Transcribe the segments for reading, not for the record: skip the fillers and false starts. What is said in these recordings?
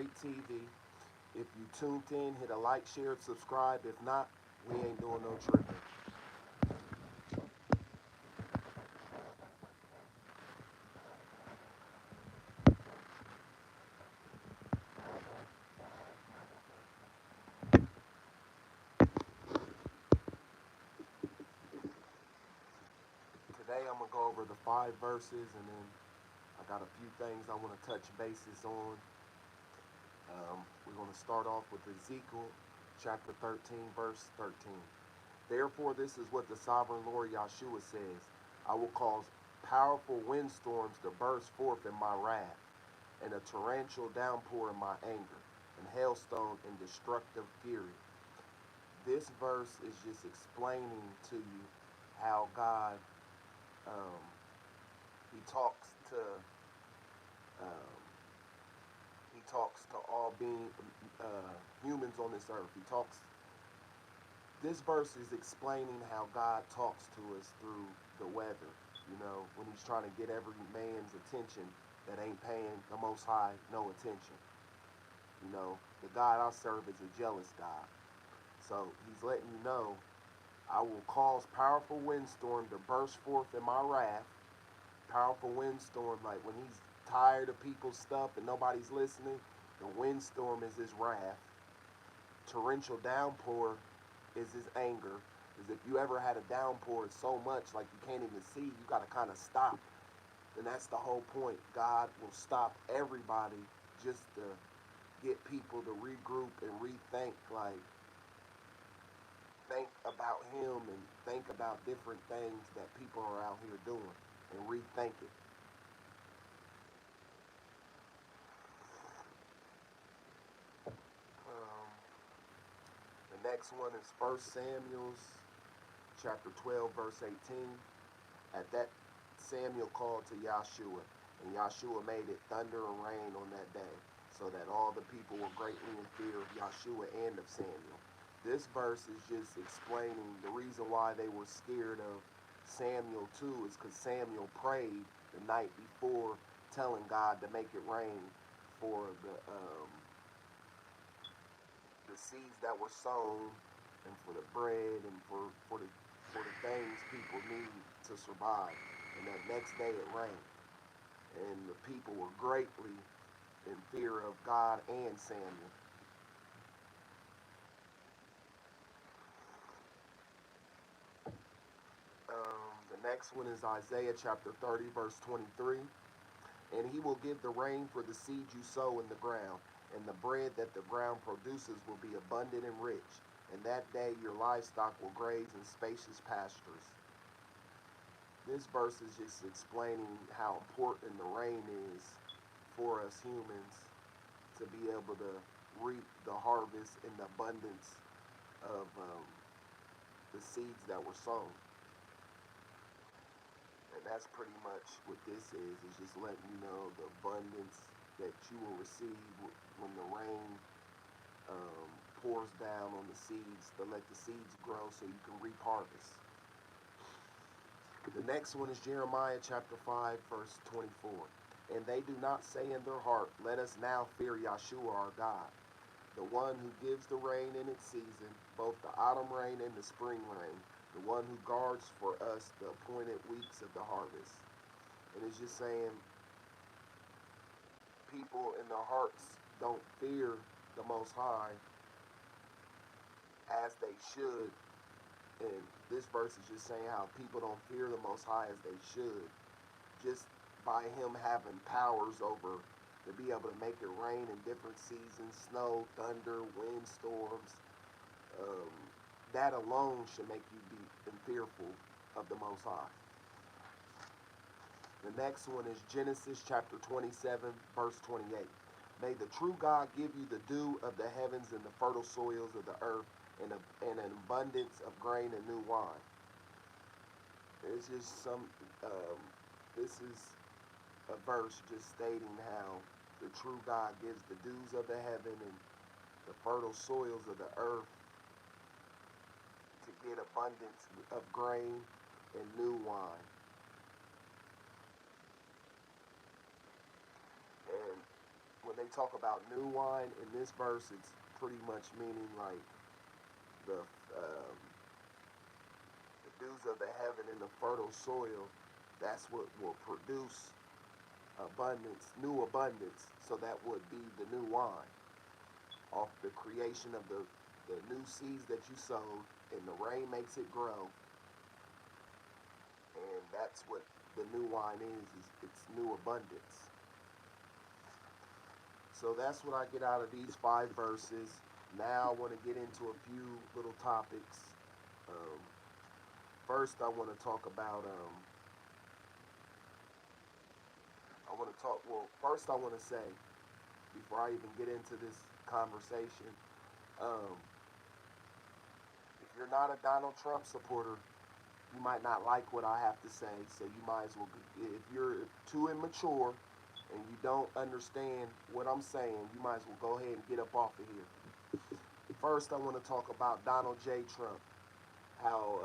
Great TV. If you tuned in, hit a like, share, and subscribe. If not, we ain't doing no tripping. Today I'm gonna go over the 5 verses, and then I got a few things I want to touch bases on. We're gonna start off with Ezekiel chapter 13, verse 13. Therefore, this is what the sovereign Lord Yahshua says: I will cause powerful windstorms to burst forth in my wrath, and a torrential downpour in my anger, and hailstone in destructive fury. This verse is just explaining to you how God um, he talks to um, he talks to all being humans on this earth. He talks. This verse is explaining how God talks to us through the weather. You know, when He's trying to get every man's attention that ain't paying the Most High no attention. You know, the God I serve is a jealous God. So He's letting you know, I will cause powerful windstorm to burst forth in my wrath. Powerful windstorm, like when He's tired of people's stuff and nobody's listening, the windstorm is His wrath. Torrential downpour is His anger. Because if you ever had a downpour, it's so much like you can't even see, you got to kind of stop. And that's the whole point. God will stop everybody just to get people to regroup and rethink, like think about Him and think about different things that people are out here doing and rethink it. Um, the next one is First Samuel's chapter 12, verse 18. At that, Samuel called to Yahshua, and Yahshua made it thunder and rain on that day, so that all the people were greatly in fear of Yahshua and of Samuel. This verse is just explaining the reason why they were scared of Samuel too, is because Samuel prayed the night before, telling God to make it rain for the seeds that were sown, and for the bread, and for the things people need to survive. And that next day it rained, and the people were greatly in fear of God and Samuel. The next one is Isaiah chapter 30, verse 23. And He will give the rain for the seed you sow in the ground, and the bread that the ground produces will be abundant and rich. And that day your livestock will graze in spacious pastures. This verse is just explaining how important the rain is for us humans to be able to reap the harvest and the abundance of the seeds that were sown. And that's pretty much what this is just letting you know the abundance that you will receive when the rain um, pours down on the seeds to let the seeds grow so you can reap harvest. The next one is Jeremiah chapter 5, verse 24. And they do not say in their heart, let us now fear Yahshua our God, the one who gives the rain in its season, both the autumn rain and the spring rain, the one who guards for us the appointed weeks of the harvest. And it's just saying people in their hearts don't fear the Most High as they should. And this verse is just saying how people don't fear the Most High as they should, just by Him having powers over to be able to make it rain in different seasons, snow, thunder, windstorms. Um, that alone should make you be fearful of the Most High. The next one is Genesis chapter 27, verse 28. May the true God give you the dew of the heavens and the fertile soils of the earth, and an abundance of grain and new wine. It's just this is a verse just stating how the true God gives the dews of the heaven and the fertile soils of the earth to get abundance of grain and new wine. And when they talk about new wine in this verse, it's pretty much meaning like the the dews of the heaven and the fertile soil. That's what will produce abundance, new abundance. So that would be the new wine off the creation of the new seeds that you sowed, and the rain makes it grow, and that's what the new wine is it's new abundance. So that's what I get out of these 5 verses. Now I want to get into a few little topics. Um, First, I want to talk about. I want to talk. Well, first, I want to say before I even get into this conversation, um, if you're not a Donald Trump supporter, you might not like what I have to say. So you might as well. If you're too immature and you don't understand what I'm saying, you might as well go ahead and get up off of here. First, I want to talk about Donald J. Trump. How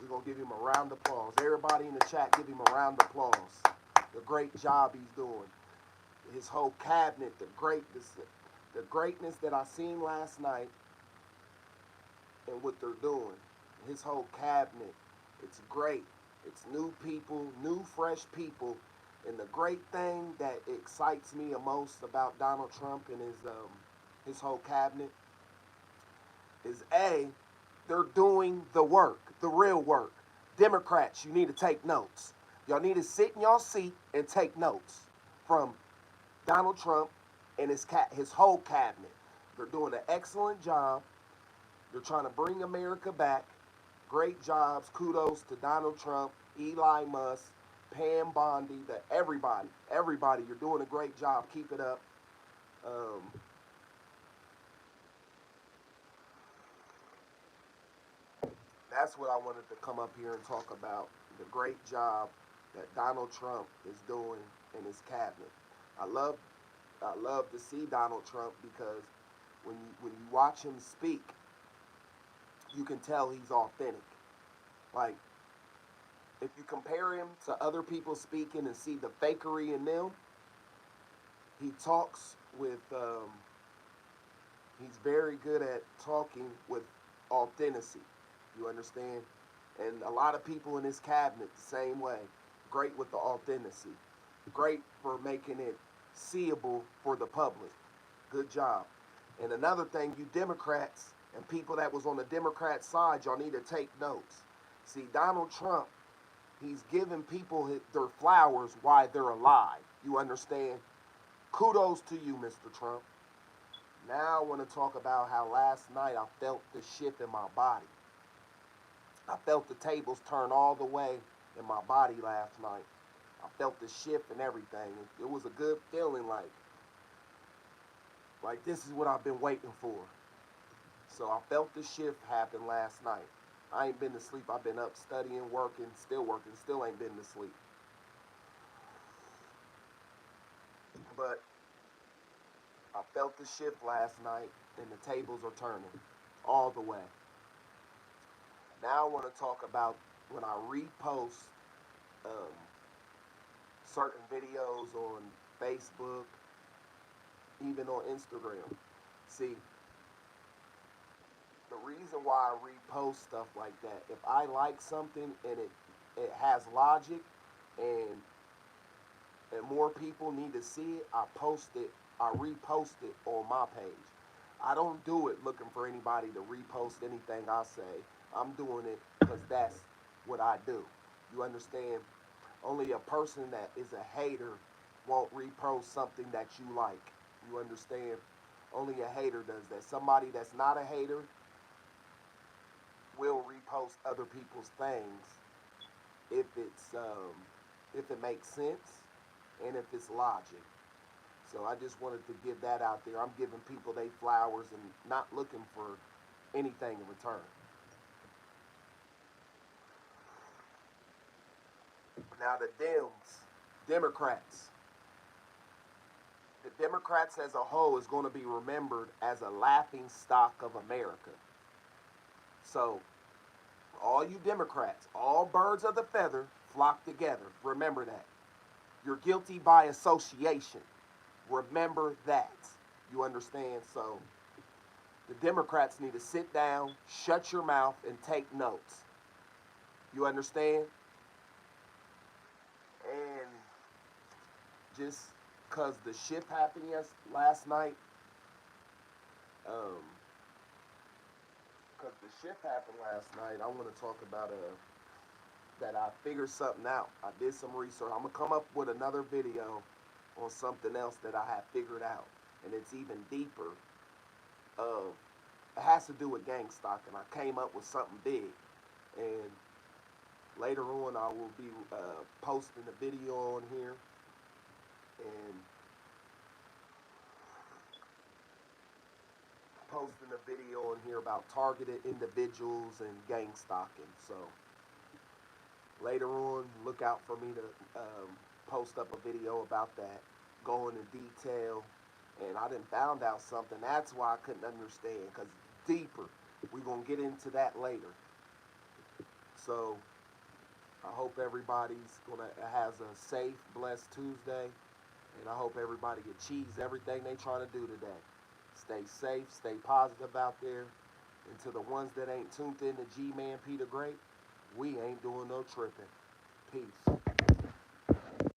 we're gonna give him a round of applause. Everybody in the chat, give him a round of applause. The great job he's doing. His whole cabinet, the greatness that I seen last night, and what they're doing. His whole cabinet, it's great. It's new people, new fresh people, and the great thing that excites me the most about Donald Trump and his whole cabinet is they're doing the work, the real work. Democrats, you need to take notes. Y'all need to sit in y'all seat and take notes from Donald Trump and his whole cabinet. They're doing an excellent job. They're trying to bring America back. Great jobs. Kudos to Donald Trump, Eli Musk, Pam Bondi, everybody. You're doing a great job. Keep it up. Um, that's what I wanted to come up here and talk about. The great job that Donald Trump is doing in his cabinet. I love I love to see Donald Trump because when you watch him speak, you can tell he's authentic. Like if you compare him to other people speaking and see the fakery in them, he talks with he's very good at talking with authenticity. You understand? And a lot of people in his cabinet the same way. Great with the authenticity. Great for making it seeable for the public. Good job. And another thing, you Democrats and people that was on the Democrat side, y'all need to take notes. See, Donald Trump, he's giving people their flowers while they're alive. You understand? Kudos to you, Mr. Trump. Now I want to talk about how last night I felt the shift in my body. I felt the tables turn all the way in my body last night. I felt the shift and everything. It was a good feeling like this is what I've been waiting for. So I felt the shift happen last night. I ain't been to sleep. I've been up studying, working, still ain't been to sleep. But I felt the shift last night and the tables are turning all the way. Now I want to talk about when I repost um, certain videos on Facebook, even on Instagram. See, the reason why I repost stuff like that, if I like something and it has logic and more people need to see it, I repost it on my page. I don't do it looking for anybody to repost anything I say. I'm doing it because that's what I do. You understand? Only a person that is a hater won't repost something that you like. You understand? Only a hater does that. Somebody that's not a hater will repost other people's things if if it makes sense and if it's logic. So I just wanted to give that out there. I'm giving people their flowers and not looking for anything in return. Now Democrats, the Democrats as a whole is going to be remembered as a laughing stock of America. So all you Democrats, all birds of the feather flock together. Remember that. You're guilty by association. Remember that. You understand? So the Democrats need to sit down, shut your mouth, and take notes. You understand? And just because the shift happened last night, um, because the shift happened last night, I want to talk about that I figured something out. I did some research. I'm gonna come up with another video on something else that I have figured out, and it's even deeper. Of it has to do with gang stock, and I came up with something big. And later on, I will be posting a video on here and posting a video on here about targeted individuals and gang stalking. So later on, look out for me to post up a video about that, go into detail. And I done found out something. That's why I couldn't understand, because deeper. We're going to get into that later. So I hope everybody's gonna has a safe, blessed Tuesday, and I hope everybody achieves everything they trying to do today. Stay safe, stay positive out there, and to the ones that ain't tuned in to G-Man P the Great, we ain't doing no tripping. Peace.